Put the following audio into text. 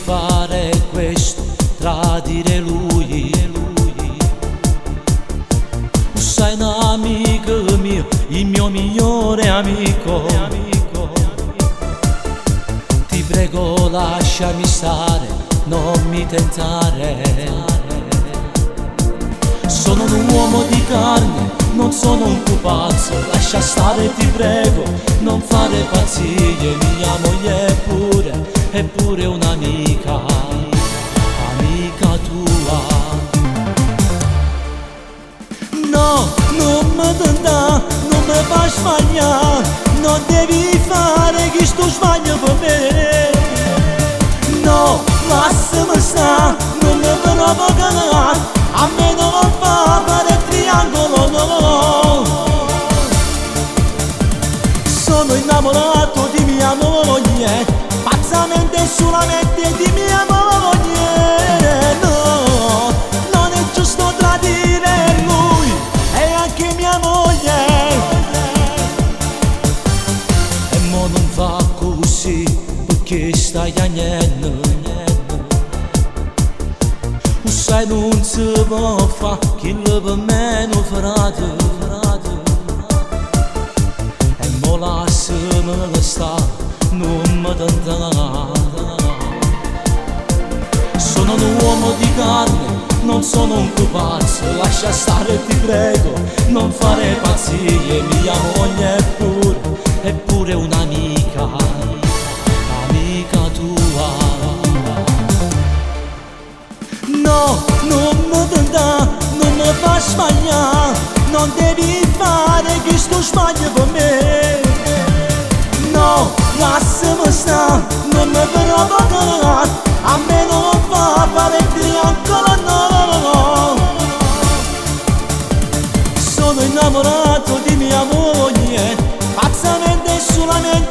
fare questo, tradire lui. Sei un amico mio, il mio migliore amico. Ti prego lasciami stare, non mi tentare. Sono un uomo di carne, non sono un pupazzo. Lascia stare, ti prego, non fare pazzie. Mia moglie è pure un'amica, amica tua. No, non mi tentare, non mi fai sbagliare. Non devi fare questo sbaglio per me. No, lasciami stare, non mi provocare. A me non fa fare triangolo, no. Sono innamorato di mia moglie, pazzamente e solamente di mia moglie. No, non è giusto tradire lui e anche mia moglie. E mo non fa così perché stai agnendo. Sai non si può fa chi per me non farà tu. E mo lasciami sta, non mi tentare. Sono un uomo di carne, non sono un pupazzo. Lascia stare, ti prego, non fare pazzie. Mia moglie è pure un'amica, amica tua. No, non mi tentare, non mi fa sbagliare. Non devi fare questo sbaglio per me. No, lasciami stare, non mi provocare. A me non fa fare triangolo, no. Sono innamorato di mia moglie, pazzamente e solamente